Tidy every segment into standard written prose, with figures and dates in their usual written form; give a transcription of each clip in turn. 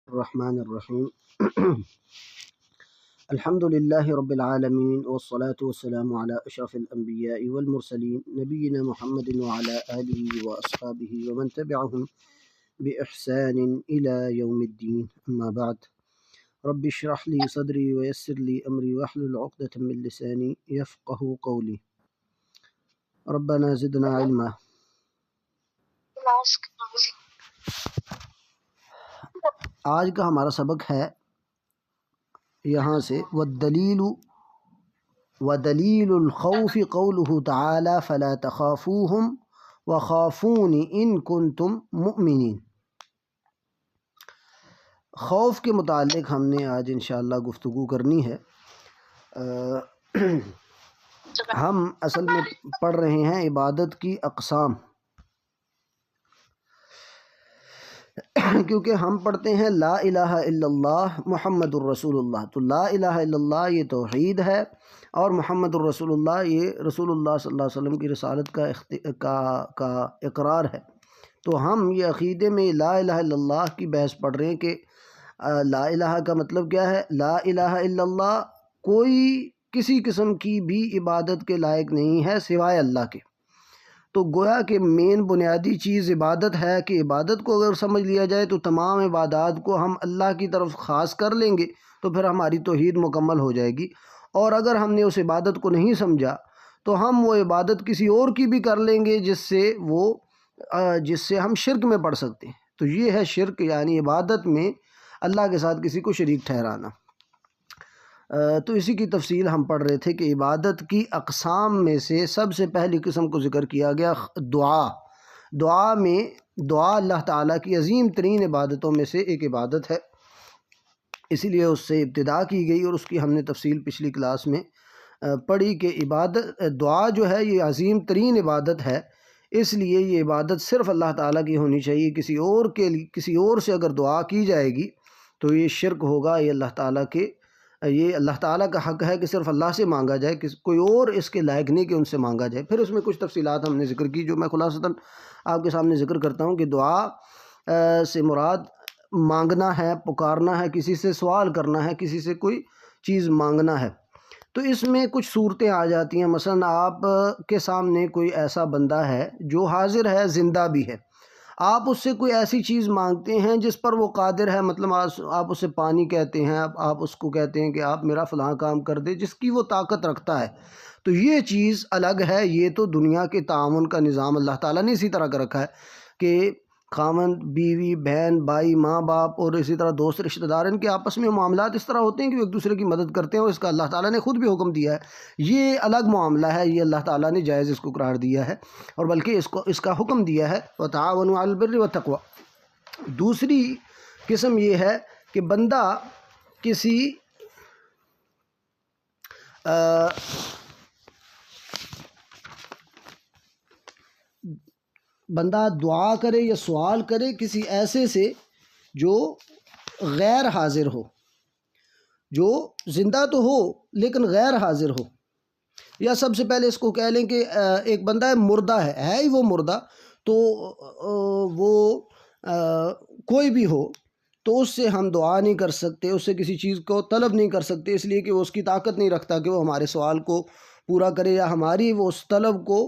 الرحمن الرحیم الحمد للہ رب العالمین والصلاة والسلام علی اشرف الانبیاء والمرسلین نبینا محمد وعلی آلہ واصحابہ ومن تبعہم بإحسان الى یوم الدین اما بعد رب اشرح لی صدری ویسر لی امری واحلل عقدۃ من لسانی یفقہوا قولی ربنا زدنا علما۔ آج کا ہمارا سبق ہے یہاں سے وَدَلِيلُ الْخَوْفِ قَوْلُهُ تَعَالَى فَلَا تَخَافُوهُمْ وَخَافُونِ إِن كُنتُم مُؤْمِنِينَ۔ خوف کے متعلق ہم نے آج انشاءاللہ گفتگو کرنی ہے۔ ہم اصل میں پڑھ رہے ہیں عبادت کی اقسام، کیونکہ ہم پڑھتے ہیں لا الہ الا اللہ محمد الرسول اللہ، تو لا الہ الا اللہ یہ توحید ہے، اور محمد الرسول اللہ یہ رسول اللہ صلی اللہ علیہ وسلم کی رسالت کا اقرار ہے۔ تو ہم یہ عقیدے میں لا الہ الا اللہ کی بحث پڑھ رہے ہیں کہ لا الہ کا مطلب کیا ہے۔ لا الہ الا اللہ، کوئی کسی قسم کی بھی عبادت کے لائق نہیں ہے سوائے اللہ کے۔ تو گویا کہ مین بنیادی چیز عبادت ہے کہ عبادت کو اگر سمجھ لیا جائے تو تمام عبادات کو ہم اللہ کی طرف خاص کر لیں گے تو پھر ہماری توحید مکمل ہو جائے گی، اور اگر ہم نے اس عبادت کو نہیں سمجھا تو ہم وہ عبادت کسی اور کی بھی کر لیں گے جس سے ہم شرک میں پڑ سکتے ہیں۔ تو یہ ہے شرک، یعنی عبادت میں اللہ کے ساتھ کسی کو شریک ٹھہرانا۔ تو اسی کی تفصیل ہم پڑھ رہے تھے کہ عبادت کی اقسام میں سے سب سے پہلی قسم کو ذکر کیا گیا دعا اللہ تعالیٰ کی عظیم ترین عبادتوں میں سے ایک عبادت ہے، اسی لیے اس سے ابتدا کی گئی، اور اس کی ہم نے تفصیل پچھلی کلاس میں پڑھی کہ دعا جو ہے یہ عظیم ترین عبادت ہے، اس لیے یہ عبادت صرف اللہ تعالیٰ کی ہونی چاہیے۔ کسی اور سے اگر دعا کی جائے گی تو یہ شرک ہوگا، یہ اللہ تعالیٰ کا حق ہے کہ صرف اللہ سے مانگا جائے، کوئی اور اس کے لائق نہیں کہ ان سے مانگا جائے۔ پھر اس میں کچھ تفصیلات ہم نے ذکر کی جو میں خلاصتاً آپ کے سامنے ذکر کرتا ہوں کہ دعا سے مراد مانگنا ہے، پکارنا ہے، کسی سے سوال کرنا ہے، کسی سے کوئی چیز مانگنا ہے۔ تو اس میں کچھ صورتیں آ جاتی ہیں، مثلا آپ کے سامنے کوئی ایسا بندہ ہے جو حاضر ہے، زندہ بھی ہے، آپ اس سے کوئی ایسی چیز مانگتے ہیں جس پر وہ قادر ہے، مطلب آپ اسے پانی کہتے ہیں، آپ اس کو کہتے ہیں کہ آپ میرا فلاں کام کر دے، جس کی وہ طاقت رکھتا ہے، تو یہ چیز الگ ہے۔ یہ تو دنیا کے تعاون کا نظام اللہ تعالیٰ نے اسی طرح کا رکھا ہے کہ خاوند بیوی، بہن بھائی، ماں باپ اور اسی طرح دوست رشتہ دار، ان کے آپس میں معاملات اس طرح ہوتے ہیں کہ وہ ایک دوسرے کی مدد کرتے ہیں، اور اس کا اللہ تعالیٰ نے خود بھی حکم دیا ہے۔ یہ الگ معاملہ ہے، یہ اللہ تعالیٰ نے جائز اس کو قرار دیا ہے، اور بلکہ اس کا حکم دیا ہے وَتَعَاوَنُوا عَلَى الْبِرِّ وَالتَّقْوَىٰ۔ دوسری قسم یہ ہے کہ بندہ دعا کرے یا سوال کرے کسی ایسے سے جو غیر حاضر ہو، جو زندہ تو ہو لیکن غیر حاضر ہو، یا سب سے پہلے اس کو کہہ لیں کہ ایک بندہ ہے، مردہ ہے ہی وہ مردہ، تو وہ کوئی بھی ہو تو اس سے ہم دعا نہیں کر سکتے، اس سے کسی چیز کو طلب نہیں کر سکتے، اس لیے کہ وہ اس کی طاقت نہیں رکھتا کہ وہ ہمارے سوال کو پورا کرے یا ہماری وہ اس طلب کو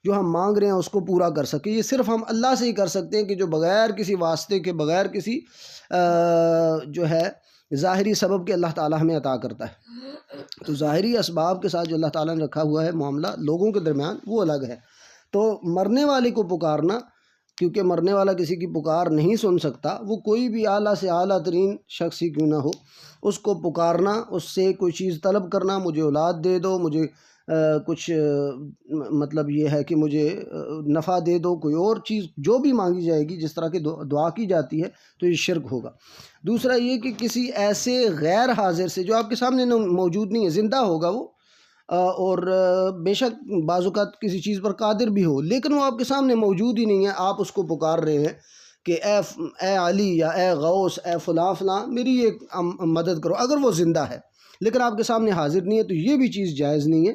جو ہم مانگ رہے ہیں اس کو پورا کر سکے۔ یہ صرف ہم اللہ سے ہی کر سکتے ہیں کہ جو بغیر کسی واسطے کے، بغیر کسی جو ہے ظاہری سبب کے اللہ تعالیٰ ہمیں عطا کرتا ہے۔ تو ظاہری اسباب کے ساتھ جو اللہ تعالیٰ نے رکھا ہوا ہے معاملہ لوگوں کے درمیان، وہ الگ ہے۔ تو مرنے والے کو پکارنا، کیونکہ مرنے والا کسی کی پکار نہیں سن سکتا، وہ کوئی بھی اعلیٰ سے اعلیٰ ترین شخص ہی کیوں نہ ہو، اس کو پکارنا، اس سے کوئی چیز طلب کرنا، مجھے اولاد دے دو، مجھے کچھ مطلب یہ ہے کہ مجھے نفع دے دو، کوئی اور چیز جو بھی مانگی جائے گی، جس طرح کی دعا کی جاتی ہے، تو یہ شرک ہوگا۔ دوسرا یہ کہ کسی ایسے غیر حاضر سے جو آپ کے سامنے موجود نہیں ہے، زندہ ہوگا وہ، اور بے شک بعض اوقات کسی چیز پر قادر بھی ہو، لیکن وہ آپ کے سامنے موجود ہی نہیں ہے، آپ اس کو پکار رہے ہیں کہ اے علی یا اے غوث، اے فلاں فلاں، میری یہ مدد کرو، اگر وہ زندہ ہے لیکن آپ کے سامنے حاضر نہیں ہے، تو یہ بھی چیز جائز نہیں ہے،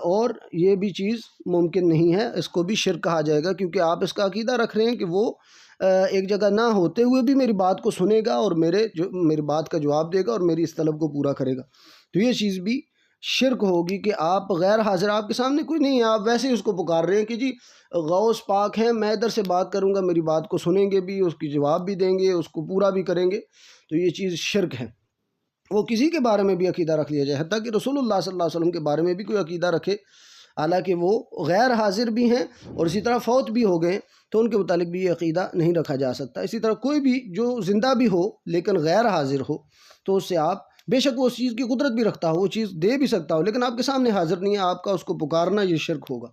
اور یہ بھی چیز ممکن نہیں ہے، اس کو بھی شرک کہا جائے گا، کیونکہ آپ اس کا عقیدہ رکھ رہے ہیں کہ وہ ایک جگہ نہ ہوتے ہوئے بھی میری بات کو سنے گا اور میری بات کا جواب دے گا اور میری اس طلب کو پورا کرے گا، تو یہ چیز بھی شرک ہوگی کہ آپ غیر حاضر، آپ کے سامنے کوئی نہیں ہے، آپ ویسے ہی اس کو پکار رہے ہیں کہ جی غوث پاک ہیں، میں ادھر سے بات کروں گا، میری بات کو سنیں گے بھی، اس کی جواب بھی دیں گے، اس کو پورا بھی کریں گے، تو یہ چیز شرک ہے۔ وہ کسی کے بارے میں بھی عقیدہ رکھ لیا جائے، حتیٰ کہ رسول اللہ صلی اللہ علیہ وسلم کے بارے میں بھی کوئی عقیدہ رکھے، حالانکہ وہ غیر حاضر بھی ہیں اور اسی طرح فوت بھی ہو گئے، تو ان کے متعلق بھی یہ عقیدہ نہیں رکھا جا سکتا۔ اسی طرح کوئی بھی جو زندہ بھی ہو لیکن غیر حاضر ہو، تو اس سے آپ بے شک وہ اس چیز کی قدرت بھی رکھتا ہو، وہ چیز دے بھی سکتا ہو، لیکن آپ کے سامنے حاضر نہیں ہے، آپ کا اس کو پکارنا یہ شرک ہوگا۔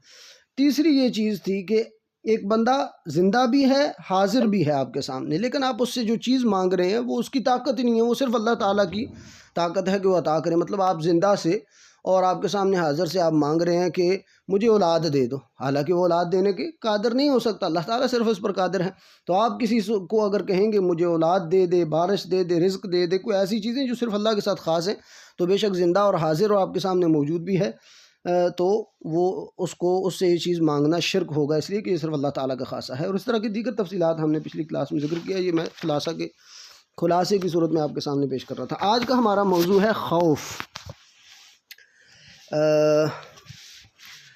تیسری یہ چیز تھی کہ ایک بندہ زندہ بھی ہے، حاضر بھی ہے آپ کے سامنے، لیکن آپ اس سے جو چیز مانگ رہے ہیں وہ اس کی طاقت ہی نہیں ہے، وہ صرف اللہ تعالیٰ کی طاقت ہے کہ وہ عطا کرے۔ مطلب آپ زندہ سے اور آپ کے سامنے حاضر سے آپ مانگ رہے ہیں کہ مجھے اولاد دے دو، حالانکہ وہ اولاد دینے کے قادر نہیں ہو سکتا، اللہ تعالیٰ صرف اس پر قادر ہے۔ تو آپ کسی کو اگر کہیں گے مجھے اولاد دے دے، بارش دے دے، رزق دے دے، کوئی ایسی چیزیں جو صرف اللہ کے ساتھ خاص ہیں، تو بے شک زندہ اور حاضر اور آپ کے سامنے موجود بھی ہے، تو وہ اس سے یہ چیز مانگنا شرک ہوگا، اس لیے کہ یہ صرف اللہ تعالیٰ کا خاصہ ہے۔ اور اس طرح کی دیگر تفصیلات ہم نے پچھلی کلاس میں ذکر کیا، یہ میں خلاصے کی صورت میں آپ کے سامنے پیش کر رہا تھا۔ آج کا ہمارا موضوع ہے خوف۔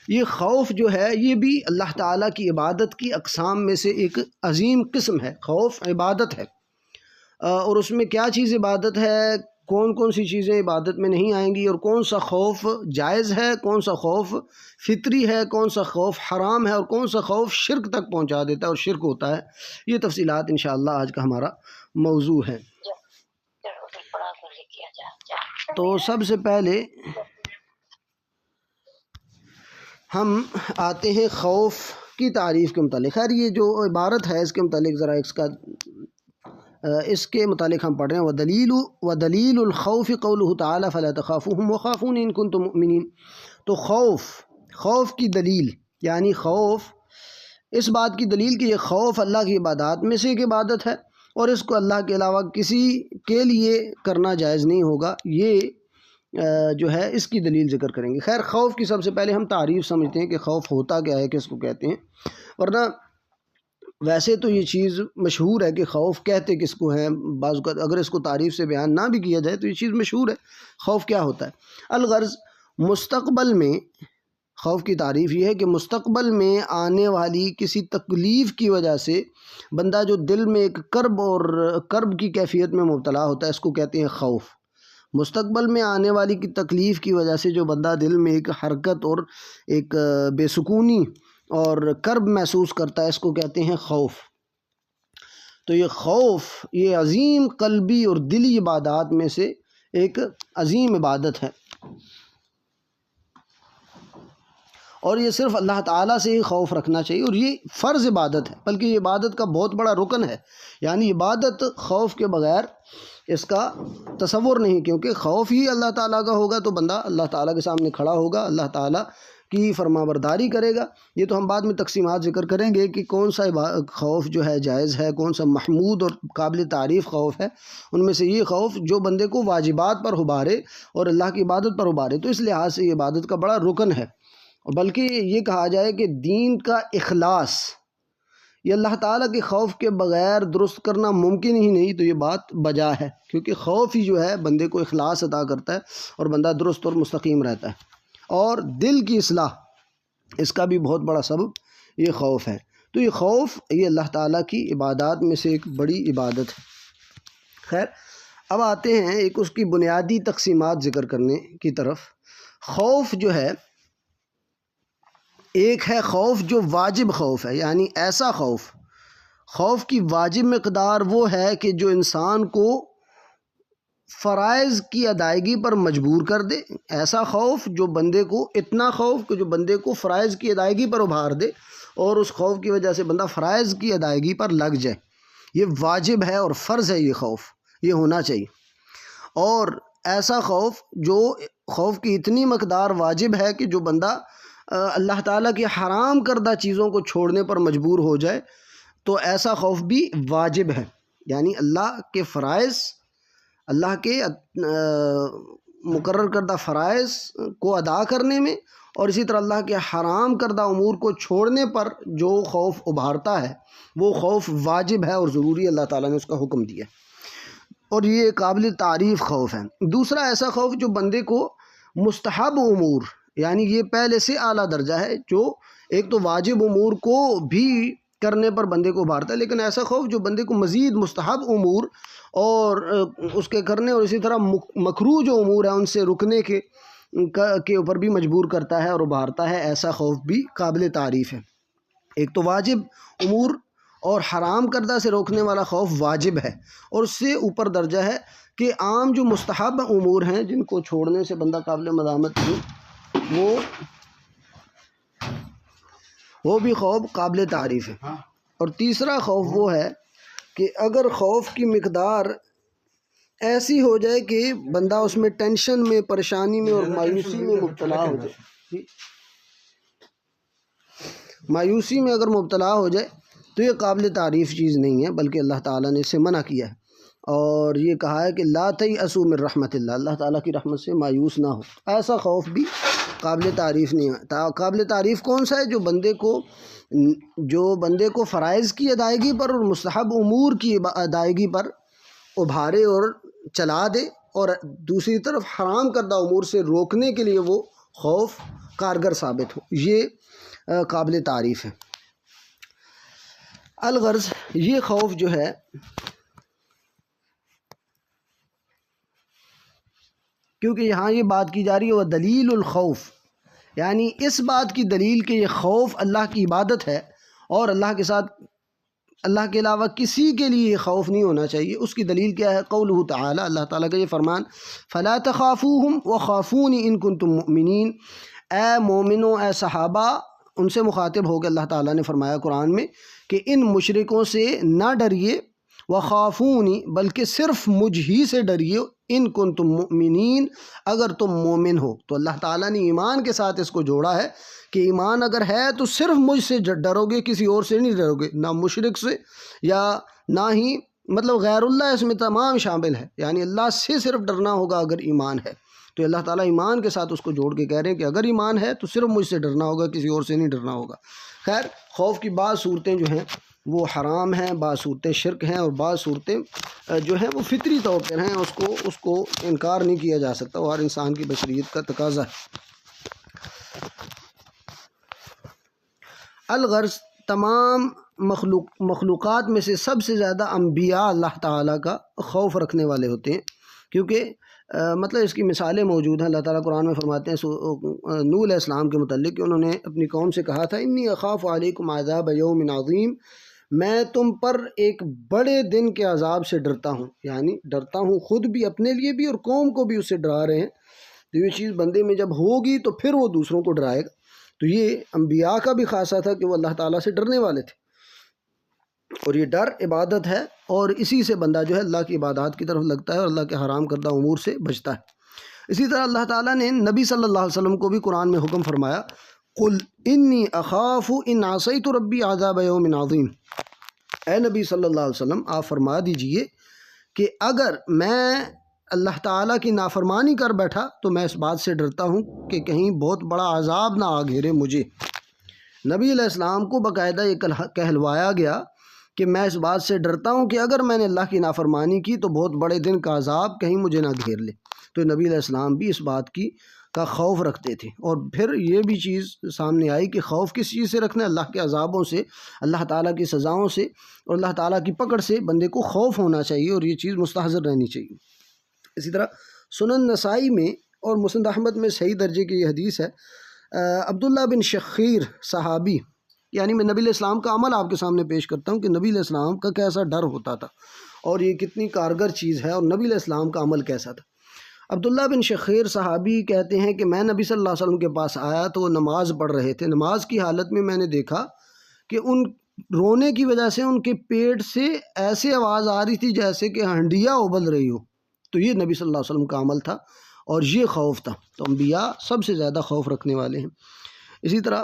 یہ خوف جو ہے یہ بھی اللہ تعالیٰ کی عبادت کی اقسام میں سے ایک عظیم قسم ہے۔ خوف عبادت ہے، اور اس میں کیا چیز عبادت ہے، کون کون سی چیزیں عبادت میں نہیں آئیں گی، اور کون سا خوف جائز ہے، کون سا خوف فطری ہے، کون سا خوف حرام ہے، اور کون سا خوف شرک تک پہنچا دیتا ہے اور شرک ہوتا ہے، یہ تفصیلات انشاءاللہ آج کا ہمارا موضوع ہے۔ تو سب سے پہلے ہم آتے ہیں خوف کی تعریف کے متعلق۔ خیر یہ جو عبارت ہے اس کے متعلق ذرا اس کے متعلق ہم پڑھ رہے ہیں، وَدَلِيلُ الْخَوْفِ قَوْلُهُ تَعَالَى فَلَا تَخَافُوهُمْ وَخَافُونِ إِن كُنتُم مُؤْمِنِينَ۔ تو خوف کی دلیل، یعنی خوف اس بات کی دلیل کہ یہ خوف اللہ کی عبادات میں سے ایک عبادت ہے اور اس کو اللہ کے علاوہ کسی کے لیے کرنا جائز نہیں ہوگا، یہ جو ہے اس کی دلیل ذکر کریں گے۔ خیر خوف کی سب سے پہلے ہم تعریف سمجھتے ہیں کہ خوف ہوتا کیا ہے، کس کو کہتے ہیں، ورنہ ویسے تو یہ چیز مشہور ہے کہ خوف کہتے کس کو ہیں، بعض اوقات اگر اس کو تعریف سے بیان نہ بھی کیا جائے تو یہ چیز مشہور ہے۔ خوف کیا ہوتا ہے؟ الغرض مستقبل میں، خوف کی تعریف یہ ہے کہ مستقبل میں آنے والی کسی تکلیف کی وجہ سے بندہ جو دل میں ایک کرب کی کیفیت میں مبتلا ہوتا ہے، اس کو کہتے ہیں خوف۔ مستقبل میں آنے والی کی تکلیف کی وجہ سے جو بندہ دل میں ایک حرکت اور ایک بے سکونی اور کرب محسوس کرتا ہے، اس کو کہتے ہیں خوف۔ تو یہ خوف یہ عظیم قلبی اور دلی عبادات میں سے ایک عظیم عبادت ہے، اور یہ صرف اللہ تعالیٰ سے ہی خوف رکھنا چاہیے، اور یہ فرض عبادت ہے، بلکہ یہ عبادت کا بہت بڑا رکن ہے۔ یعنی عبادت خوف کے بغیر اس کا تصور نہیں، کیونکہ خوف ہی اللہ تعالیٰ کا ہوگا تو بندہ اللہ تعالیٰ کے سامنے کھڑا ہوگا، اللہ تعالیٰ کی فرما برداری کرے گا۔ یہ تو ہم بعد میں تقسیمات ذکر کریں گے کہ کون سا خوف جو ہے جائز ہے، کون سا محمود اور قابل تعریف خوف ہے۔ ان میں سے یہ خوف جو بندے کو واجبات پر ابھارے اور اللہ کی عبادت پر ابھارے، تو اس لحاظ سے یہ عبادت کا بڑا رکن ہے، بلکہ یہ کہا جائے کہ دین کا اخلاص یہ اللہ تعالیٰ کے خوف کے بغیر درست کرنا ممکن ہی نہیں، تو یہ بات بجا ہے، کیونکہ خوف ہی جو ہے بندے کو اخلاص عطا کرتا ہے اور بندہ درست اور مستقیم رہتا ہے، اور دل کی اصلاح اس کا بھی بہت بڑا سبب یہ خوف ہے۔ تو یہ خوف یہ اللہ تعالیٰ کی عبادات میں سے ایک بڑی عبادت ہے۔ خیر اب آتے ہیں ایک اس کی بنیادی تقسیمات ذکر کرنے کی طرف۔ خوف جو ہے ایک ہے خوف جو واجب خوف ہے، یعنی ایسا خوف کی واجب مقدار وہ ہے کہ جو انسان کو فرائض کی ادائیگی پر مجبور کر دے، ایسا خوف جو بندے کو اتنا خوف کہ جو بندے کو فرائض کی ادائیگی پر ابھار دے اور اس خوف کی وجہ سے بندہ فرائض کی ادائیگی پر لگ جائے، یہ واجب ہے اور فرض ہے، یہ خوف یہ ہونا چاہیے۔ اور ایسا خوف کی اتنی مقدار واجب ہے کہ جو بندہ اللہ تعالیٰ کی حرام کردہ چیزوں کو چھوڑنے پر مجبور ہو جائے، تو ایسا خوف بھی واجب ہے، یعنی اللہ کے فرائض، اللہ کے مقرر کردہ فرائض کو ادا کرنے میں، اور اسی طرح اللہ کے حرام کردہ امور کو چھوڑنے پر جو خوف ابھارتا ہے وہ خوف واجب ہے اور ضروری، اللہ تعالیٰ نے اس کا حکم دیا، اور یہ قابل تعریف خوف ہے۔ دوسرا ایسا خوف جو بندے کو مستحب امور، یعنی یہ پہلے سے اعلیٰ درجہ ہے، جو ایک تو واجب امور کو بھی کرنے پر بندے کو ابھارتا ہے، لیکن ایسا خوف جو بندے کو مزید مستحب امور اور اس کے کرنے، اور اسی طرح مکروہ جو امور ہیں ان سے رکنے کے اوپر بھی مجبور کرتا ہے اور ابھارتا ہے، ایسا خوف بھی قابل تعریف ہے۔ ایک تو واجب امور اور حرام کردہ سے روکنے والا خوف واجب ہے، اور اس سے اوپر درجہ ہے کہ عام جو مستحب امور ہیں جن کو چھوڑنے سے بندہ قابل ملامت نہیں، وہ بھی خوف قابل تعریف ہے۔ اور تیسرا خوف وہ ہے کہ اگر خوف کی مقدار ایسی ہو جائے کہ بندہ اس میں ٹینشن میں، پریشانی میں اور مایوسی میں مبتلا ہو جائے، مایوسی میں اگر مبتلا ہو جائے تو یہ قابل تعریف چیز نہیں ہے، بلکہ اللہ تعالیٰ نے اسے منع کیا ہے، اور یہ کہا ہے کہ لا تیأسوا من رحمت اللہ، اللہ تعالیٰ کی رحمت سے مایوس نہ ہو۔ ایسا خوف بھی قابل تعریف نہیں ہے۔ قابل تعریف کون سا ہے؟ جو بندے کو فرائض کی ادائیگی پر اور مستحب امور کی ادائیگی پر ابھارے اور چلا دے، اور دوسری طرف حرام کردہ امور سے روکنے کے لیے وہ خوف کارگر ثابت ہو، یہ قابل تعریف ہے۔ الغرض یہ خوف جو ہے کیونکہ یہاں یہ بات کی جا رہی ہے وہ دلیل الخوف، یعنی اس بات کی دلیل کہ یہ خوف اللہ کی عبادت ہے اور اللہ کے ساتھ، اللہ کے علاوہ کسی کے لیے یہ خوف نہیں ہونا چاہیے، اس کی دلیل کیا ہے؟ قولہ تعالی، اللہ تعالیٰ کا یہ فرمان، فلا تخافوہم وخافونی ان کنتم مؤمنین، اے مومنوں، اے صحابہ، ان سے مخاطب ہو کے اللہ تعالیٰ نے فرمایا قرآن میں کہ ان مشرکوں سے نہ ڈریے، وخافونی، بلکہ صرف مجھ ہی سے ڈریے، ان کنتم مؤمنین، اگر تم مومن ہو۔ تو اللہ تعالیٰ نے ایمان کے ساتھ اس کو جوڑا ہے کہ ایمان اگر ہے تو صرف مجھ سے ڈرو گے، کسی اور سے نہیں ڈرو گے، نہ مشرک سے یا نہ ہی مطلب غیر اللہ، اس میں تمام شامل ہے، یعنی اللہ سے صرف ڈرنا ہوگا اگر ایمان ہے۔ تو اللہ تعالیٰ ایمان کے ساتھ اس کو جوڑ کے کہہ رہے ہیں کہ اگر ایمان ہے تو صرف مجھ سے ڈرنا ہوگا، کسی اور سے نہیں ڈرنا ہوگا۔ خیر، خوف کی بعض صورتیں جو ہیں وہ حرام ہیں، بعض صورتیں شرک ہیں، اور بعض صورتیں جو ہیں وہ فطری طور پر ہیں، اس کو انکار نہیں کیا جا سکتا، وہ ہر انسان کی بشریت کا تقاضا ہے۔ الغرض تمام مخلوقات میں سے سب سے زیادہ انبیاء اللہ تعالیٰ کا خوف رکھنے والے ہوتے ہیں، کیونکہ مطلب اس کی مثالیں موجود ہیں۔ اللہ تعالیٰ قرآن میں فرماتے ہیں نوح علیہ السلام کے متعلق کہ انہوں نے اپنی قوم سے کہا تھا، انی اخاف علیکم عذاب یوم عظیم، میں تم پر ایک بڑے دن کے عذاب سے ڈرتا ہوں، یعنی ڈرتا ہوں خود بھی، اپنے لیے بھی، اور قوم کو بھی اس سے ڈرا رہے ہیں۔ تو یہ چیز بندے میں جب ہوگی تو پھر وہ دوسروں کو ڈرائے گا۔ تو یہ انبیاء کا بھی خاصہ تھا کہ وہ اللہ تعالیٰ سے ڈرنے والے تھے، اور یہ ڈر عبادت ہے، اور اسی سے بندہ جو ہے اللہ کی عبادات کی طرف لگتا ہے اور اللہ کے حرام کردہ امور سے بچتا ہے۔ اسی طرح اللہ تعالیٰ نے نبی صلی اللہ علیہ وسلم کو بھی قرآن میں حکم فرمایا، قل انی اخاف ان عصیت ربی عذاب یوم عظیم، اے نبی صلی اللہ علیہ وسلم آپ فرما دیجئے کہ اگر میں اللہ تعالیٰ کی نافرمانی کر بیٹھا تو میں اس بات سے ڈرتا ہوں کہ کہیں بہت بڑا عذاب نہ آ گھیرے مجھے۔ نبی علیہ السلام کو باقاعدہ یہ کہلوایا گیا کہ میں اس بات سے ڈرتا ہوں کہ اگر میں نے اللہ کی نافرمانی کی تو بہت بڑے دن کا عذاب کہیں مجھے نہ گھیر لے۔ تو نبی علیہ السلام بھی اس بات کا خوف رکھتے تھے، اور پھر یہ بھی چیز سامنے آئی کہ خوف کس چیز سے رکھنا ہے؟ اللہ کے عذابوں سے، اللہ تعالیٰ کی سزاؤں سے، اور اللہ تعالیٰ کی پکڑ سے بندے کو خوف ہونا چاہیے، اور یہ چیز مستحضر رہنی چاہیے۔ اسی طرح سنن نسائی میں اور مسند احمد میں صحیح درجے کی یہ حدیث ہے، عبداللہ بن شخیر صحابی، یعنی میں نبی علیہ السلام کا عمل آپ کے سامنے پیش کرتا ہوں کہ نبی علیہ السلام کا کیسا ڈر ہوتا تھا اور یہ کتنی کارگر چیز ہے، اور نبی علیہ السلام کا عمل کیسا تھا۔ عبداللہ بن شخیر صحابی کہتے ہیں کہ میں نبی صلی اللہ علیہ وسلم کے پاس آیا تو وہ نماز پڑھ رہے تھے، نماز کی حالت میں نے دیکھا کہ ان رونے کی وجہ سے ان کے پیٹ سے ایسی آواز آ رہی تھی جیسے کہ ہنڈیا ابل رہی ہو۔ تو یہ نبی صلی اللہ علیہ وسلم کا عمل تھا اور یہ خوف تھا۔ تو انبیاء سب سے زیادہ خوف رکھنے والے ہیں۔ اسی طرح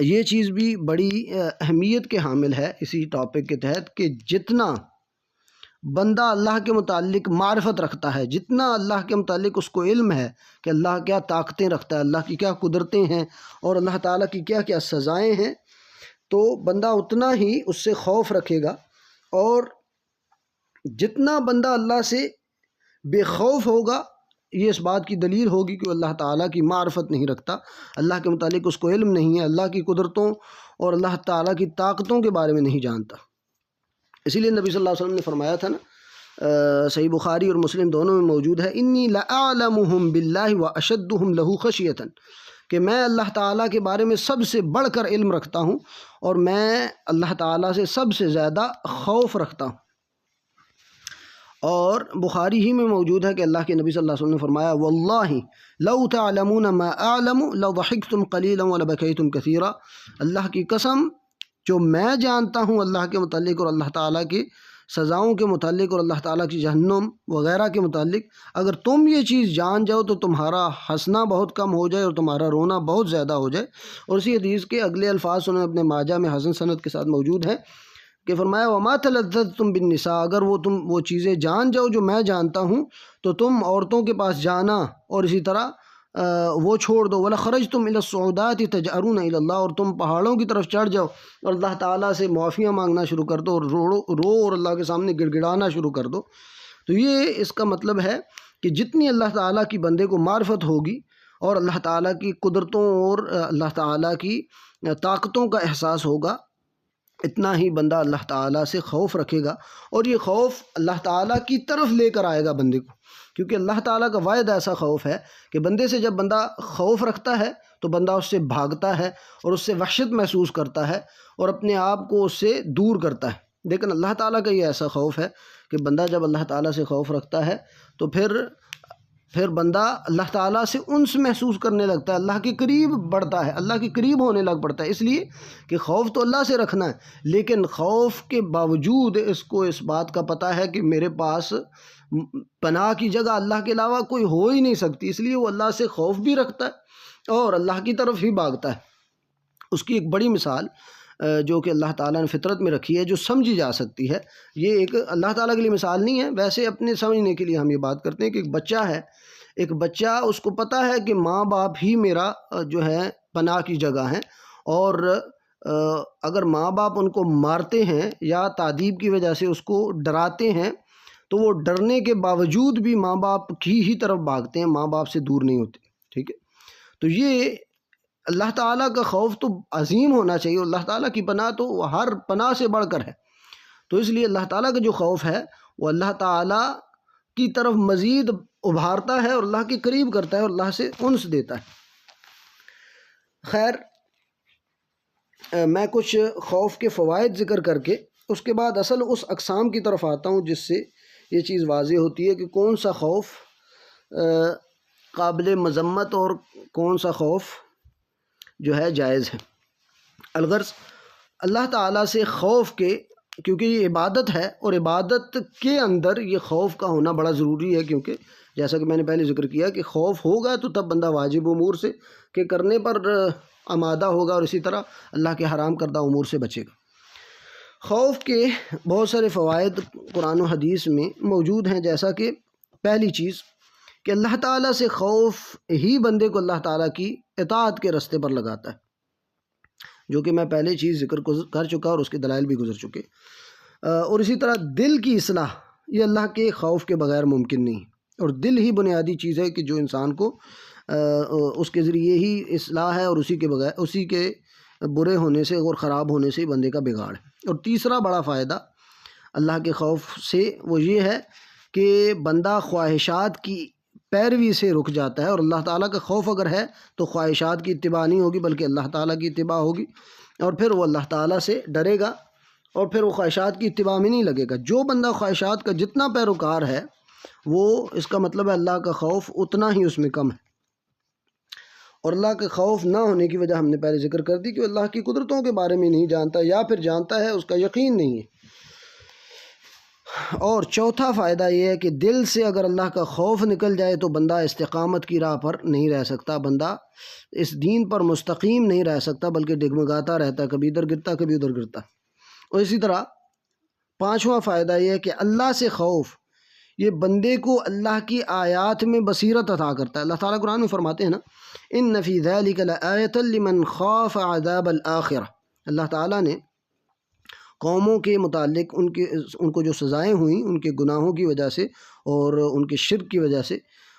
یہ چیز بھی بڑی اہمیت کے حامل ہے اسی ٹاپک کے تحت کہ جتنا بندہ اللہ کے متعلق معرفت رکھتا ہے، جتنا اللہ کے متعلق اس کو علم ہے کہ اللہ کیا طاقتیں رکھتا ہے، اللہ کی کیا قدرتیں ہیں اور اللہ تعالیٰ کی کیا کیا سزائیں ہیں، تو بندہ اتنا ہی اس سے خوف رکھے گا۔ اور جتنا بندہ اللہ سے بے خوف ہوگا، یہ اس بات کی دلیل ہوگی کہ اللہ تعالیٰ کی معرفت نہیں رکھتا، اللہ کے متعلق اس کو علم نہیں ہے، اللہ کی قدرتوں اور اللہ تعالیٰ کی طاقتوں کے بارے میں نہیں جانتا۔ اسی لیے نبی صلی اللہ علیہ وسلم نے فرمایا تھا نا، صحیح بخاری اور مسلم دونوں میں موجود ہے، انی لأعلمہم باللہ واشدہم لہ خشیۃ، کہ میں اللہ تعالیٰ کے بارے میں سب سے بڑھ کر علم رکھتا ہوں اور میں اللہ تعالیٰ سے سب سے زیادہ خوف رکھتا ہوں۔ اور بخاری ہی میں موجود ہے کہ اللہ کے نبی صلی اللہ علیہ وسلم نے فرمایا، واللہ لو تعلمون ما اعلم لضحکتم قلیلا ولبکیتم کثیرا، اللہ کی قسم جو میں جانتا ہوں اللہ کے متعلق اور اللہ تعالیٰ کی سزاؤں کے متعلق اور اللہ تعالیٰ کی جہنم وغیرہ کے متعلق، اگر تم یہ چیز جان جاؤ تو تمہارا ہنسنا بہت کم ہو جائے اور تمہارا رونا بہت زیادہ ہو جائے۔ اور اسی حدیث کے اگلے الفاظ سنن ابن ماجہ میں حسن سند کے ساتھ موجود ہیں کہ فرمایا، وما تلذذتم بالنساء، اگر وہ چیزیں جان جاؤ جو میں جانتا ہوں تو تم عورتوں کے پاس جانا اور اسی طرح وہ چھوڑ دو، وَلَخَرَجْتُمْ إِلَى الصُّعُودَاتِ تَجْأَرُونَ إِلَى اللَّهِ، اور تم پہاڑوں کی طرف چڑھ جاؤ اور اللہ تعالیٰ سے معافیاں مانگنا شروع کر دو اور رو اور اللہ کے سامنے گڑ گڑانا شروع کر دو۔ تو یہ اس کا مطلب ہے کہ جتنی اللہ تعالیٰ کی بندے کو معرفت ہوگی اور اللہ تعالیٰ کی قدرتوں اور اللہ تعالیٰ کی طاقتوں کا احساس ہوگا، اتنا ہی بندہ اللہ تعالیٰ سے خوف رکھے گا، اور یہ خوف اللہ تعالیٰ کی طرف لے کر آئے گا بندے کو، کیونکہ اللہ تعالیٰ کا واحد ایسا خوف ہے کہ بندے سے جب بندہ خوف رکھتا ہے تو بندہ اس سے بھاگتا ہے اور اس سے وحشت محسوس کرتا ہے اور اپنے آپ کو اس سے دور کرتا ہے۔ لیکن اللہ تعالیٰ کا یہ ایسا خوف ہے کہ بندہ جب اللہ تعالیٰ سے خوف رکھتا ہے تو پھر بندہ اللہ تعالیٰ سے انس محسوس کرنے لگتا ہے، اللہ کے قریب بڑھتا ہے، اللہ کے قریب ہونے لگ پڑتا ہے، اس لیے کہ خوف تو اللہ سے رکھنا ہے، لیکن خوف کے باوجود اس کو اس بات کا پتہ ہے کہ میرے پاس پناہ کی جگہ اللہ کے علاوہ کوئی ہو ہی نہیں سکتی، اس لیے وہ اللہ سے خوف بھی رکھتا ہے اور اللہ کی طرف ہی بھاگتا ہے۔ اس کی ایک بڑی مثال جو کہ اللہ تعالیٰ نے فطرت میں رکھی ہے، جو سمجھی جا سکتی ہے، یہ ایک اللہ تعالیٰ کے لیے مثال نہیں ہے، ویسے اپنے سمجھنے کے لیے ہم یہ بات کرتے ہیں کہ ایک بچہ ہے، اس کو پتہ ہے کہ ماں باپ ہی میرا جو ہے پناہ کی جگہ ہیں، اور اگر ماں باپ ان کو مارتے ہیں یا تعذیب کی وجہ سے اس کو ڈراتے ہیں تو وہ ڈرنے کے باوجود بھی ماں باپ کی ہی طرف بھاگتے ہیں، ماں باپ سے دور نہیں ہوتے، ٹھیک ہے۔ تو یہ اللہ تعالیٰ کا خوف تو عظیم ہونا چاہیے، اللہ تعالیٰ کی پناہ تو ہر پناہ سے بڑھ کر ہے، تو اس لیے اللہ تعالیٰ کا جو خوف ہے وہ اللہ تعالیٰ کی طرف مزید ابھارتا ہے اور اللہ کے قریب کرتا ہے اور اللہ سے انس دیتا ہے۔ خیر، میں کچھ خوف کے فوائد ذکر کر کے اس کے بعد اصل اس اقسام کی طرف آتا ہوں جس سے یہ چیز واضح ہوتی ہے کہ کون سا خوف قابل مذمت اور کون سا خوف جو ہے جائز ہے۔ الغرض اللہ تعالیٰ سے خوف کے، کیونکہ یہ عبادت ہے اور عبادت کے اندر یہ خوف کا ہونا بڑا ضروری ہے، کیونکہ جیسا کہ میں نے پہلے ذکر کیا کہ خوف ہوگا تو تب بندہ واجب امور سے کہ کرنے پر آمادہ ہوگا اور اسی طرح اللہ کے حرام کردہ امور سے بچے گا۔ خوف کے بہت سارے فوائد قرآن و حدیث میں موجود ہیں، جیسا کہ پہلی چیز کہ اللہ تعالیٰ سے خوف ہی بندے کو اللہ تعالیٰ کی اطاعت کے راستے پر لگاتا ہے، جو کہ میں پہلے چیز ذکر کر چکا اور اس کے دلائل بھی گزر چکے۔ اور اسی طرح دل کی اصلاح یہ اللہ کے خوف کے بغیر ممکن نہیں، اور دل ہی بنیادی چیز ہے کہ جو انسان کو اس کے ذریعے ہی اصلاح ہے، اور اسی کے برے ہونے سے اور خراب ہونے سے بندے کا بگاڑ ہے۔ اور تیسرا بڑا فائدہ اللہ کے خوف سے وہ یہ ہے کہ بندہ خواہشات کی پیروی سے رک جاتا ہے، اور اللہ تعالیٰ کا خوف اگر ہے تو خواہشات کی اتباع نہیں ہوگی بلکہ اللہ تعالیٰ کی اتباع ہوگی، اور پھر وہ اللہ تعالیٰ سے ڈرے گا اور پھر وہ خواہشات کی اتباع میں نہیں لگے گا۔ جو بندہ خواہشات کا جتنا پیروکار ہے وہ اس کا مطلب ہے اللہ کا خوف اتنا ہی اس میں کم ہے، اور اللہ کا خوف نہ ہونے کی وجہ ہم نے پہلے ذکر کر دی کہ اللہ کی قدرتوں کے بارے میں نہیں جانتا، یا پھر جانتا ہے اس کا یقین نہیں ہے۔ اور چوتھا فائدہ یہ ہے کہ دل سے اگر اللہ کا خوف نکل جائے تو بندہ استقامت کی راہ پر نہیں رہ سکتا، بندہ اس دین پر مستقیم نہیں رہ سکتا بلکہ ڈگمگاتا رہتا ہے، کبھی ادھر گرتا کبھی ادھر گرتا۔ اور اسی طرح پانچواں فائدہ یہ ہے کہ اللہ سے خوف یہ بندے کو اللہ کی آیات میں بصیرت عطا کرتا ہے۔ اللہ تعالیٰ قرآن میں فرماتے ہیں نا، ان فی ذلک لآیۃ لمن خاف عذاب الآخرہ۔ اللہ تعالیٰ نے قوموں کے متعلق ان کو جو سزائیں ہوئیں ان کے گناہوں کی وجہ سے اور ان کے شرک کی وجہ سے،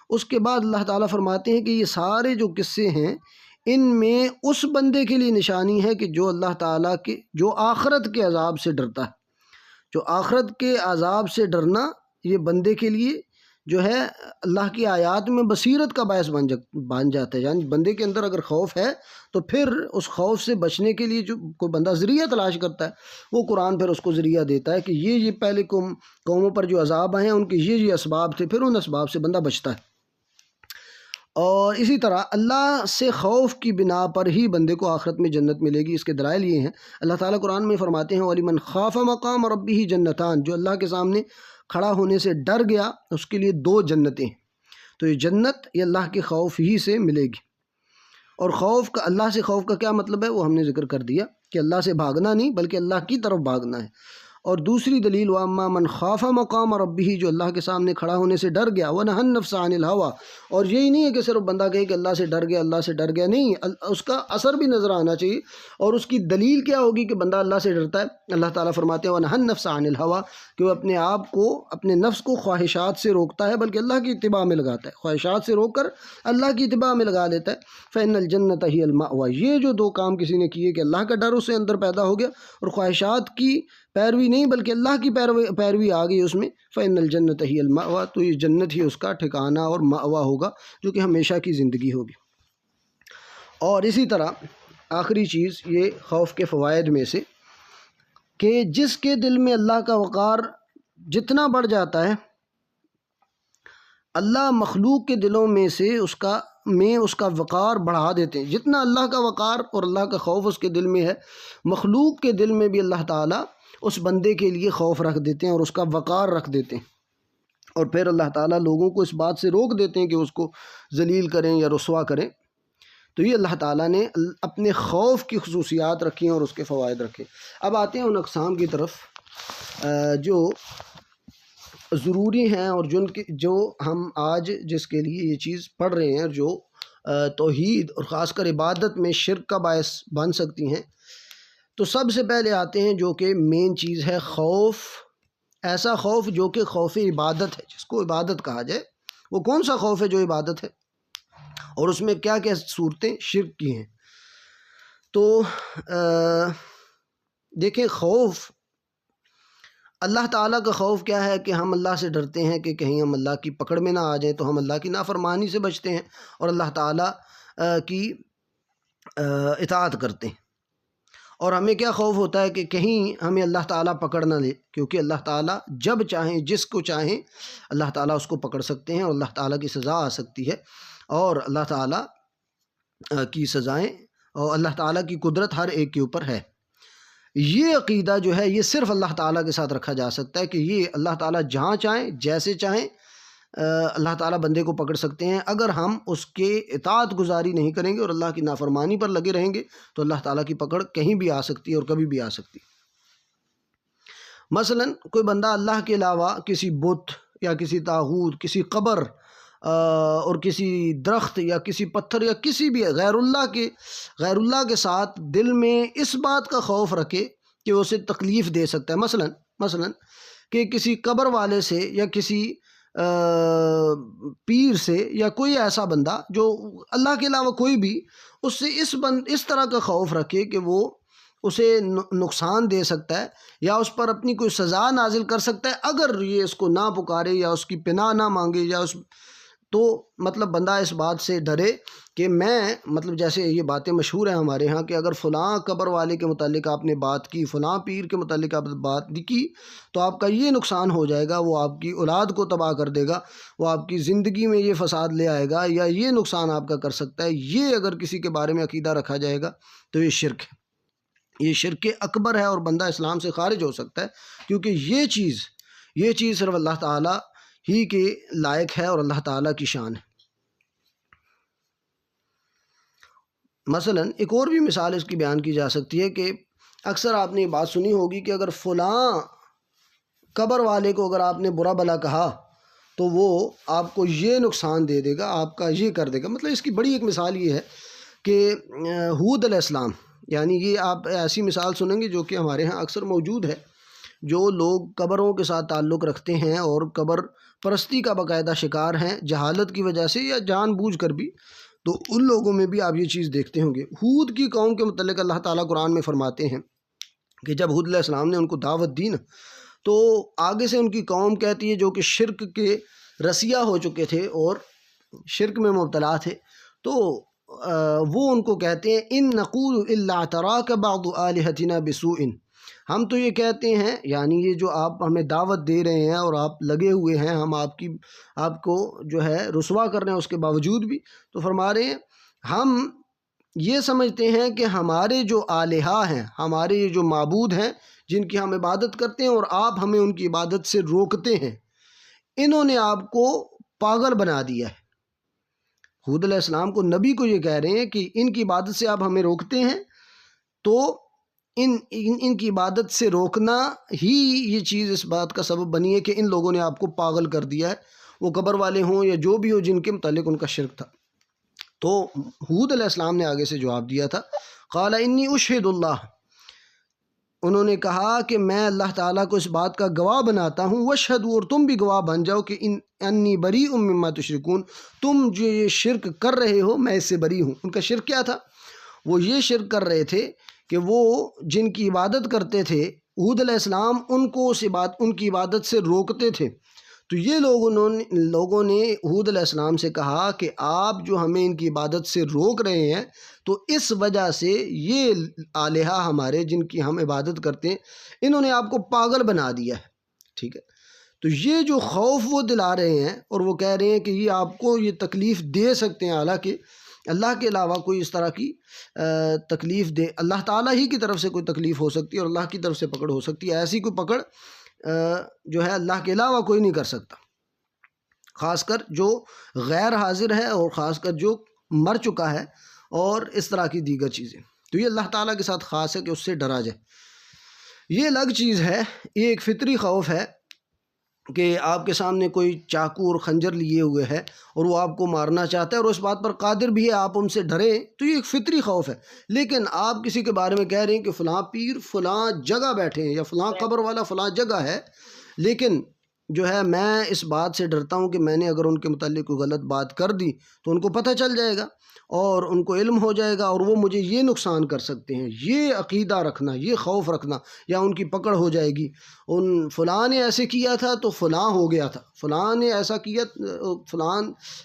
اس کے بعد اللہ تعالیٰ فرماتے ہیں کہ یہ سارے جو قصے ہیں ان میں اس بندے کے لیے نشانی ہے کہ جو اللہ تعالیٰ کے جو آخرت کے عذاب سے ڈرتا ہے۔ جو آخرت کے عذاب سے ڈرنا یہ بندے کے لیے جو ہے اللہ کی آیات میں بصیرت کا باعث بن جاتا ہے۔ یعنی بندے کے اندر اگر خوف ہے تو پھر اس خوف سے بچنے کے لیے جو کوئی بندہ ذریعہ تلاش کرتا ہے وہ قرآن پھر اس کو ذریعہ دیتا ہے کہ یہ پہلے قوموں پر جو عذاب آئے ہیں ان کے یہ اسباب تھے، پھر ان اسباب سے بندہ بچتا ہے۔ اور اسی طرح اللہ سے خوف کی بنا پر ہی بندے کو آخرت میں جنت ملے گی۔ اس کے دلائل یہ ہیں، اللہ تعالیٰ قرآن میں فرماتے ہیں وَلِمَنْ خَافَ مَقَامَ رَبِّهِ جَنَّتَانِ، جو اللہ کے سامنے کھڑا ہونے سے ڈر گیا اس کے لیے 2 جنتیں ہیں۔ تو یہ جنت یہ اللہ کے خوف ہی سے ملے گی۔ اور خوف کا، اللہ سے خوف کا کیا مطلب ہے وہ ہم نے ذکر کر دیا کہ اللہ سے بھاگنا نہیں بلکہ اللہ کی طرف بھاگنا ہے۔ اور دوسری دلیل وَأَمَّا مَنْ خَافَ مَقَامَ رَبِّهِ، جو اللہ کے سامنے کھڑا ہونے سے ڈر گیا، وَنَهَى النَّفْسَ عَنِ الْهَوَىٰ، اور یہی نہیں ہے کہ صرف بندہ کہے کہ اللہ سے ڈر گیا، اللہ سے ڈر گیا، نہیں، اس کا اثر بھی نظر آنا چاہیے۔ اور اس کی دلیل کیا ہوگی کہ بندہ اللہ سے ڈرتا ہے؟ اللہ تعالیٰ فرماتے ہیں وَنَهَى النَّفْسَ عَنِ الْهَوَىٰ، کہ وہ اپنے آپ کو، اپنے نفس کو خواہشات سے روکتا ہے بلکہ اللہ کی اتباع میں لگاتا ہے، خواہشات سے روک کر اللہ کی اتباع میں لگا لیتا ہے۔ فَإِنَّ الْجَنَّةَ هِيَ الْمَأْوَىٰ، یہ جو 2 کام کسی نے کیے کہ اللہ کا ڈر اس سے اندر پیدا ہو گیا اور خواہشات کی پیروی نہیں بلکہ اللہ کی پیروی آ گئی اس میں، فَإِنَّ الْجَنَّةَ هِيَ الْمَأْوَىٰ، تو یہ جنت ہی اس کا ٹھکانہ اور مأویٰ ہوگا جو کہ ہمیشہ کی زندگی ہوگی۔ اور اسی طرح آخری چیز یہ خوف کے فوائد میں سے کہ جس کے دل میں اللہ کا وقار جتنا بڑھ جاتا ہے، اللہ مخلوق کے دلوں میں سے اس کا وقار بڑھا دیتے ہیں۔ جتنا اللہ کا وقار اور اللہ کا خوف اس کے دل میں ہے، مخلوق کے دل میں بھی اللہ تعالیٰ اس بندے کے لیے خوف رکھ دیتے ہیں اور اس کا وقار رکھ دیتے ہیں۔ اور پھر اللہ تعالیٰ لوگوں کو اس بات سے روک دیتے ہیں کہ اس کو ذلیل کریں یا رسوا کریں۔ تو یہ اللہ تعالیٰ نے اپنے خوف کی خصوصیات رکھی ہیں اور اس کے فوائد رکھے۔ اب آتے ہیں ان اقسام کی طرف جو ضروری ہیں اور جو ہم آج جس کے لیے یہ چیز پڑھ رہے ہیں، جو توحید اور خاص کر عبادت میں شرک کا باعث بن سکتی ہیں۔ تو سب سے پہلے آتے ہیں جو کہ مین چیز ہے خوف، ایسا خوف جو کہ خوف عبادت ہے، جس کو عبادت کہا جائے۔ وہ کون سا خوف ہے جو عبادت ہے اور اس میں کیا کیا صورتیں شرک کی ہیں؟ تو دیکھیں، خوف اللہ تعالیٰ کا خوف کیا ہے کہ ہم اللہ سے ڈرتے ہیں کہ کہیں ہم اللہ کی پکڑ میں نہ آ جائیں، تو ہم اللہ کی نافرمانی سے بچتے ہیں اور اللہ تعالیٰ کی اطاعت کرتے ہیں۔ اور ہمیں کیا خوف ہوتا ہے کہ کہیں ہمیں اللہ تعالیٰ پکڑ نہ لے، کیونکہ اللہ تعالیٰ جب چاہیں، جس کو چاہیں اللہ تعالیٰ اس کو پکڑ سکتے ہیں اور اللہ تعالیٰ کی سزا آ سکتی ہے، اور اللہ تعالیٰ کی سزائیں اور اللہ تعالیٰ کی قدرت ہر ایک کے اوپر ہے۔ یہ عقیدہ جو ہے یہ صرف اللہ تعالیٰ کے ساتھ رکھا جا سکتا ہے کہ یہ اللہ تعالیٰ جہاں چاہیں، جیسے چاہیں اللہ تعالیٰ بندے کو پکڑ سکتے ہیں۔ اگر ہم اس کے اطاعت گزاری نہیں کریں گے اور اللہ کی نافرمانی پر لگے رہیں گے تو اللہ تعالیٰ کی پکڑ کہیں بھی آ سکتی ہے اور کبھی بھی آ سکتی ہے۔ مثلا کوئی بندہ اللہ کے علاوہ کسی بت یا کسی طاغوت، کسی قبر اور کسی درخت یا کسی پتھر یا کسی بھی غیر اللہ کے ساتھ دل میں اس بات کا خوف رکھے کہ وہ اسے تکلیف دے سکتا ہے۔ مثلا کہ کسی قبر والے سے یا کسی پیر سے یا کوئی ایسا بندہ جو اللہ کے علاوہ کوئی بھی، اس سے اس طرح کا خوف رکھے کہ وہ اسے نقصان دے سکتا ہے یا اس پر اپنی کوئی سزا نازل کر سکتا ہے اگر یہ اس کو نہ پکارے یا اس کی پناہ نہ مانگے، یا تو مطلب بندہ اس بات سے ڈرے کہ مطلب جیسے یہ باتیں مشہور ہیں ہمارے ہاں کہ اگر فلاں قبر والے کے متعلق آپ نے بات کی، فلاں پیر کے متعلق آپ نے بات کی تو آپ کا یہ نقصان ہو جائے گا، وہ آپ کی اولاد کو تباہ کر دے گا، وہ آپ کی زندگی میں یہ فساد لے آئے گا، یا یہ نقصان آپ کا کر سکتا ہے۔ یہ اگر کسی کے بارے میں عقیدہ رکھا جائے گا تو یہ شرک ہے، یہ شرک اکبر ہے اور بندہ اسلام سے خارج ہو سکتا ہے، کیونکہ یہ چیز صرف اللہ تعالیٰ ہی کے لائق ہے اور اللہ تعالیٰ کی شان ہے۔ مثلا ایک اور بھی مثال اس کی بیان کی جا سکتی ہے کہ اکثر آپ نے یہ بات سنی ہوگی کہ اگر فلاں قبر والے کو اگر آپ نے برا بھلا کہا تو وہ آپ کو یہ نقصان دے دے گا، آپ کا یہ کر دے گا۔ مطلب اس کی بڑی ایک مثال یہ ہے کہ ہود علیہ السلام، یعنی یہ آپ ایسی مثال سنیں گے جو کہ ہمارے ہاں اکثر موجود ہے، جو لوگ قبروں کے ساتھ تعلق رکھتے ہیں اور قبر پرستی کا باقاعدہ شکار ہیں جہالت کی وجہ سے یا جان بوجھ کر بھی، تو ان لوگوں میں بھی آپ یہ چیز دیکھتے ہوں گے۔ ہود کی قوم کے متعلق اللہ تعالیٰ قرآن میں فرماتے ہیں کہ جب ہود علیہ السلام نے ان کو دعوت دی نا، تو آگے سے ان کی قوم کہتی ہے جو کہ شرک کے رسیہ ہو چکے تھے اور شرک میں مبتلا تھے، تو وہ ان کو کہتے ہیں ان نقول الا تراک بعض آلہتنا بسوء، ہم تو یہ کہتے ہیں، یعنی یہ جو آپ ہمیں دعوت دے رہے ہیں اور آپ لگے ہوئے ہیں، ہم آپ کو جو ہے رسوا کر رہے ہیں اس کے باوجود بھی، تو فرما رہے ہیں ہم یہ سمجھتے ہیں کہ ہمارے جو آلہہ ہیں، ہمارے یہ جو معبود ہیں جن کی ہم عبادت کرتے ہیں اور آپ ہمیں ان کی عبادت سے روکتے ہیں، انہوں نے آپ کو پاگل بنا دیا ہے۔ ہود علیہ السلام کو، نبی کو یہ کہہ رہے ہیں کہ ان کی عبادت سے آپ ہمیں روکتے ہیں، تو ان کی عبادت سے روکنا ہی یہ چیز اس بات کا سبب بنی ہے کہ ان لوگوں نے آپ کو پاگل کر دیا ہے، وہ قبر والے ہوں یا جو بھی ہو جن کے متعلق ان کا شرک تھا۔ تو ہود علیہ السلام نے آگے سے جواب دیا تھا، قال انی اشہد اللہ، انہوں نے کہا کہ میں اللہ تعالیٰ کو اس بات کا گواہ بناتا ہوں، واشہدوا، اور تم بھی گواہ بن جاؤ کہ انی بریء مما تشرکون، تم جو یہ شرک کر رہے ہو میں اس سے بری ہوں۔ ان کا شرک کیا تھا؟ وہ یہ شرک کر رہے تھے کہ وہ جن کی عبادت کرتے تھے ہود علیہ السلام ان کی عبادت سے روکتے تھے، تو یہ لوگوں نے ہود علیہ السلام سے کہا کہ آپ جو ہمیں ان کی عبادت سے روک رہے ہیں، تو اس وجہ سے یہ آلہہ ہمارے جن کی ہم عبادت کرتے ہیں انہوں نے آپ کو پاگل بنا دیا ہے، ٹھیک ہے۔ تو یہ جو خوف وہ دلا رہے ہیں اور وہ کہہ رہے ہیں کہ یہ آپ کو یہ تکلیف دے سکتے ہیں، حالانکہ اللہ کے علاوہ کوئی اس طرح کی تکلیف دے، اللہ تعالیٰ ہی کی طرف سے کوئی تکلیف ہو سکتی ہے اور اللہ کی طرف سے پکڑ ہو سکتی ہے، ایسی کوئی پکڑ جو ہے اللہ کے علاوہ کوئی نہیں کر سکتا، خاص کر جو غیر حاضر ہے اور خاص کر جو مر چکا ہے اور اس طرح کی دیگر چیزیں، تو یہ اللہ تعالیٰ کے ساتھ خاص ہے کہ اس سے ڈرا جائے۔ یہ الگ چیز ہے، یہ ایک فطری خوف ہے کہ آپ کے سامنے کوئی چاقو اور خنجر لیے ہوئے ہے اور وہ آپ کو مارنا چاہتا ہے اور اس بات پر قادر بھی ہے، آپ ان سے ڈریں، تو یہ ایک فطری خوف ہے۔ لیکن آپ کسی کے بارے میں کہہ رہے ہیں کہ فلاں پیر فلاں جگہ بیٹھے ہیں یا فلاں قبر والا فلاں جگہ ہے، لیکن جو ہے میں اس بات سے ڈرتا ہوں کہ میں نے اگر ان کے متعلق کوئی غلط بات کر دی تو ان کو پتہ چل جائے گا اور ان کو علم ہو جائے گا اور وہ مجھے یہ نقصان کر سکتے ہیں، یہ عقیدہ رکھنا، یہ خوف رکھنا، یا ان کی پکڑ ہو جائے گی، ان فلاں نے ایسے کیا تھا تو فلاں ہو گیا تھا، فلاں نے ایسا کیا، فلاں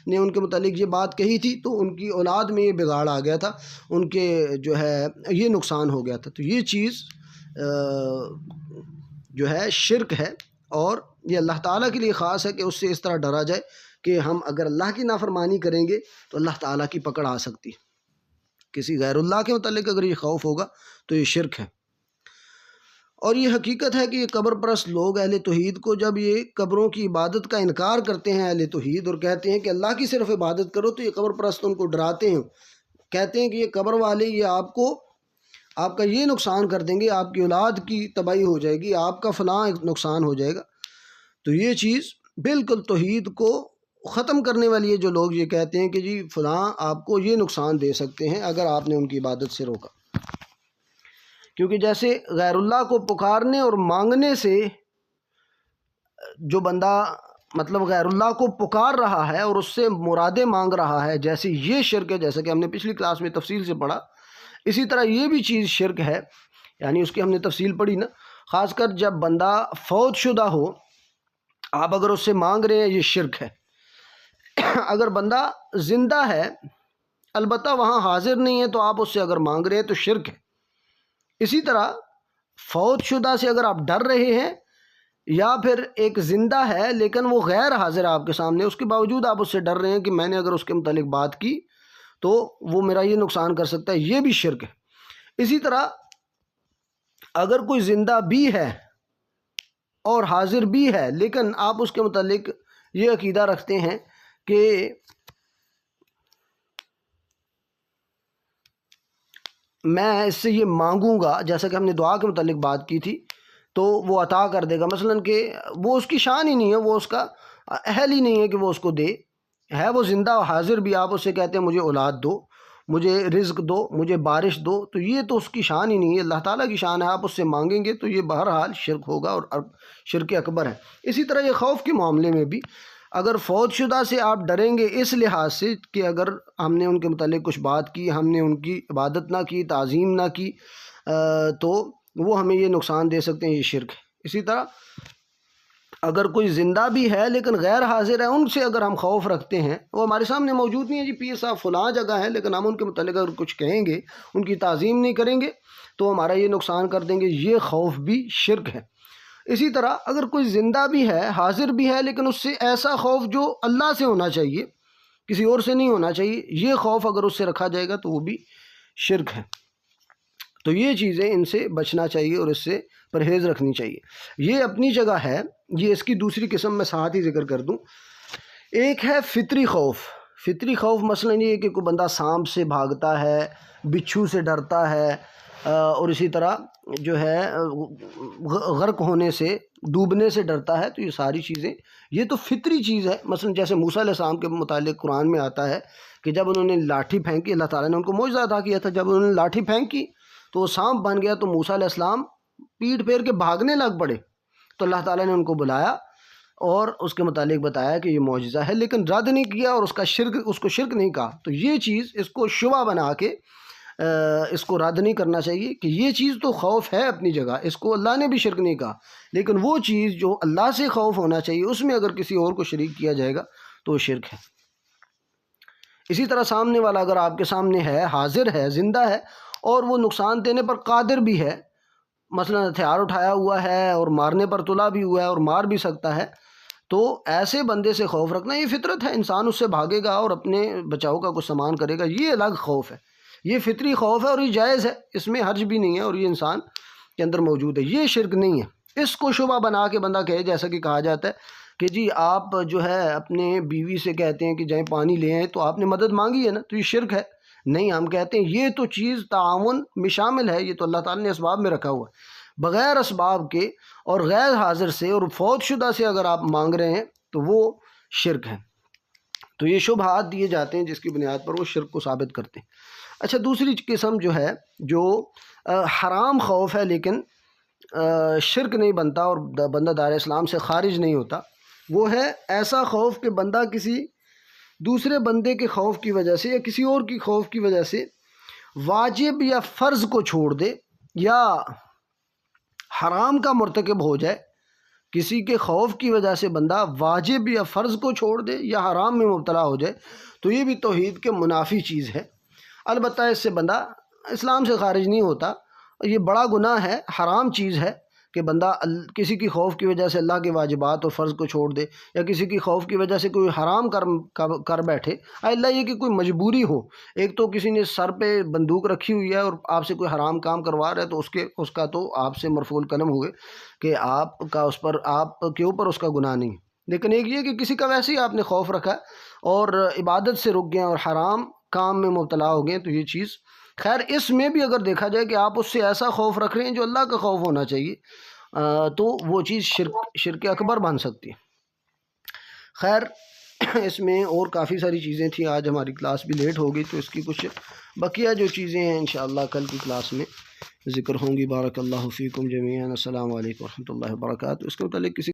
نے ان کے متعلق یہ بات کہی تھی تو ان کی اولاد میں یہ بگاڑ آ گیا تھا، ان کے جو ہے یہ نقصان ہو گیا تھا۔ تو یہ چیز جو ہے شرک ہے اور یہ اللہ تعالیٰ کے لیے خاص ہے کہ اس سے اس طرح ڈرا جائے کہ ہم اگر اللہ کی نافرمانی کریں گے تو اللہ تعالیٰ کی پکڑ آ سکتی ہے۔ کسی غیر اللہ کے متعلق اگر یہ خوف ہوگا تو یہ شرک ہے۔ اور یہ حقیقت ہے کہ یہ قبر پرست لوگ اہل توحید کو جب یہ قبروں کی عبادت کا انکار کرتے ہیں اہل توحید اور کہتے ہیں کہ اللہ کی صرف عبادت کرو، تو یہ قبر پرست ان کو ڈراتے ہیں، کہتے ہیں کہ یہ قبر والے یہ آپ کا یہ نقصان کر دیں گے، آپ کی اولاد کی تباہی ہو جائے گی، آپ کا فلاں نقصان ہو جائے گا۔ تو یہ چیز بالکل توحید کو ختم کرنے والی ہے، جو لوگ یہ کہتے ہیں کہ جی فلاں آپ کو یہ نقصان دے سکتے ہیں اگر آپ نے ان کی عبادت سے روکا، کیونکہ جیسے غیر اللہ کو پکارنے اور مانگنے سے جو بندہ مطلب غیر اللہ کو پکار رہا ہے اور اس سے مرادیں مانگ رہا ہے، جیسے یہ شرک ہے، جیسا کہ ہم نے پچھلی کلاس میں تفصیل سے پڑھا، اسی طرح یہ بھی چیز شرک ہے، یعنی اس کی ہم نے تفصیل پڑھی نا، خاص کر جب بندہ فوت شدہ ہو آپ اگر اس سے مانگ رہے ہیں یہ شرک ہے۔ اگر بندہ زندہ ہے البتہ وہاں حاضر نہیں ہے تو آپ اس سے اگر مانگ رہے ہیں تو شرک ہے۔ اسی طرح فوت شدہ سے اگر آپ ڈر رہے ہیں یا پھر ایک زندہ ہے لیکن وہ غیر حاضر ہے آپ کے سامنے، اس کے باوجود آپ اس سے ڈر رہے ہیں کہ میں نے اگر اس کے متعلق بات کی تو وہ میرا یہ نقصان کر سکتا ہے، یہ بھی شرک ہے۔ اسی طرح اگر کوئی زندہ بھی ہے اور حاضر بھی ہے لیکن آپ اس کے متعلق یہ عقیدہ رکھتے ہیں کہ میں اس سے یہ مانگوں گا، جیسا کہ ہم نے دعا کے متعلق بات کی تھی، تو وہ عطا کر دے گا، مثلاً کہ وہ اس کی شان ہی نہیں ہے، وہ اس کا اہل ہی نہیں ہے کہ وہ اس کو دے، ہے وہ زندہ و حاضر بھی، آپ اس سے کہتے ہیں مجھے اولاد دو، مجھے رزق دو، مجھے بارش دو، تو یہ تو اس کی شان ہی نہیں ہے، اللہ تعالیٰ کی شان ہے، آپ اس سے مانگیں گے تو یہ بہرحال شرک ہوگا اور شرک اکبر ہے۔ اسی طرح یہ خوف کے معاملے میں بھی، اگر فوت شدہ سے آپ ڈریں گے اس لحاظ سے کہ اگر ہم نے ان کے متعلق کچھ بات کی، ہم نے ان کی عبادت نہ کی، تعظیم نہ کی، تو وہ ہمیں یہ نقصان دے سکتے ہیں، یہ شرک ہے۔ اسی طرح اگر کوئی زندہ بھی ہے لیکن غیر حاضر ہے، ان سے اگر ہم خوف رکھتے ہیں، وہ ہمارے سامنے موجود نہیں ہے، جی پیر صاحب فلاں جگہ ہے، لیکن ہم ان کے متعلق اگر کچھ کہیں گے، ان کی تعظیم نہیں کریں گے تو ہمارا یہ نقصان کر دیں گے، یہ خوف بھی شرک ہے۔ اسی طرح اگر کوئی زندہ بھی ہے، حاضر بھی ہے، لیکن اس سے ایسا خوف جو اللہ سے ہونا چاہیے، کسی اور سے نہیں ہونا چاہیے، یہ خوف اگر اس سے رکھا جائے گا تو وہ بھی شرک ہے۔ تو یہ چیزیں ان سے بچنا چاہیے اور اس سے پرہیز رکھنی چاہیے۔ یہ اپنی جگہ ہے، یہ اس کی دوسری قسم میں ساتھ ہی ذکر کر دوں۔ ایک ہے فطری خوف۔ فطری خوف مثلا یہ کہ کوئی بندہ سانپ سے بھاگتا ہے، بچھو سے ڈرتا ہے، اور اسی طرح جو ہے غرق ہونے سے، ڈوبنے سے ڈرتا ہے، تو یہ ساری چیزیں یہ تو فطری چیز ہے۔ مثلا جیسے موسیٰ علیہ السلام کے متعلق قرآن میں آتا ہے کہ جب انہوں نے لاٹھی پھینکی، اللہ تعالیٰ نے ان کو معجزہ عطا کیا تھا، جب انہوں نے لاٹھی پھینکی تو وہ سانپ بن گیا، تو موسیٰ علیہ السلام پیٹ پھیر کے بھاگنے لگ پڑے، تو اللہ تعالیٰ نے ان کو بلایا اور اس کے متعلق بتایا کہ یہ معجزہ ہے، لیکن رد نہیں کیا اور اس کو شرک نہیں کہا۔ تو یہ چیز اس کو شبہ بنا کے اس کو رد نہیں کرنا چاہیے کہ یہ چیز تو خوف ہے اپنی جگہ، اس کو اللہ نے بھی شرک نہیں کہا، لیکن وہ چیز جو اللہ سے خوف ہونا چاہیے اس میں اگر کسی اور کو شریک کیا جائے گا تو وہ شرک ہے۔ اسی طرح سامنے والا اگر آپ کے سامنے ہے، حاضر ہے، زندہ ہے، اور وہ نقصان دینے پر قادر بھی ہے، مثلا ہتھیار اٹھایا ہوا ہے اور مارنے پر تلا بھی ہوا ہے اور مار بھی سکتا ہے، تو ایسے بندے سے خوف رکھنا یہ فطرت ہے، انسان اس سے بھاگے گا اور اپنے بچاؤ کا کچھ سامان کرے گا، یہ الگ خوف ہے، یہ فطری خوف ہے اور یہ جائز ہے، اس میں حرج بھی نہیں ہے اور یہ انسان کے اندر موجود ہے، یہ شرک نہیں ہے۔ اس کو شبہ بنا کے بندہ کہے، جیسا کہ کہا جاتا ہے کہ جی آپ جو ہے اپنے بیوی سے کہتے ہیں کہ جائیں پانی لے آئیں، تو آپ نے مدد مانگی ہے نا، تو یہ شرک ہے؟ نہیں، ہم کہتے ہیں یہ تو چیز تعاون میں شامل ہے، یہ تو اللہ تعالیٰ نے اسباب میں رکھا ہوا ہے، بغیر اسباب کے اور غیر حاضر سے اور فوت شدہ سے اگر آپ مانگ رہے ہیں تو وہ شرک ہے۔ تو یہ شبہات دیے جاتے ہیں جس کی بنیاد پر وہ شرک کو ثابت کرتے ہیں۔ اچھا، دوسری قسم جو ہے، جو حرام خوف ہے لیکن شرک نہیں بنتا اور بندہ دائرہ اسلام سے خارج نہیں ہوتا، وہ ہے ایسا خوف کہ بندہ کسی دوسرے بندے کے خوف کی وجہ سے یا کسی اور کی خوف کی وجہ سے واجب یا فرض کو چھوڑ دے یا حرام کا مرتکب ہو جائے۔ کسی کے خوف کی وجہ سے بندہ واجب یا فرض کو چھوڑ دے یا حرام میں مبتلا ہو جائے، تو یہ بھی توحید کے منافی چیز ہے۔ البتہ اس سے بندہ اسلام سے خارج نہیں ہوتا، یہ بڑا گناہ ہے، حرام چیز ہے کہ بندہ کسی کی خوف کی وجہ سے اللہ کے واجبات اور فرض کو چھوڑ دے یا کسی کی خوف کی وجہ سے کوئی حرام کر بیٹھے، اللہ یہ کہ کوئی مجبوری ہو، ایک تو کسی نے سر پہ بندوق رکھی ہوئی ہے اور آپ سے کوئی حرام کام کروا رہا ہے، تو اس کا تو آپ سے مرفوع القلم ہوئے کہ آپ کے اوپر اس کا گناہ نہیں، لیکن ایک یہ کہ کسی کا ویسے ہی آپ نے خوف رکھا اور عبادت سے رک گئے اور حرام کام میں مبتلا ہو گئے، تو یہ چیز خیر اس میں بھی اگر دیکھا جائے کہ آپ اس سے ایسا خوف رکھ رہے ہیں جو اللہ کا خوف ہونا چاہیے، تو وہ چیز شرک اکبر بن سکتی ہے۔ خیر اس میں اور کافی ساری چیزیں تھیں، آج ہماری کلاس بھی لیٹ ہو گئی، تو اس کی کچھ بقیہ جو چیزیں ہیں انشاءاللہ کل کی کلاس میں ذکر ہوں گی۔ بارک اللہ فیکم جمیعا، السلام علیکم ورحمۃ اللہ وبرکاتہ۔ اس کے متعلق کسی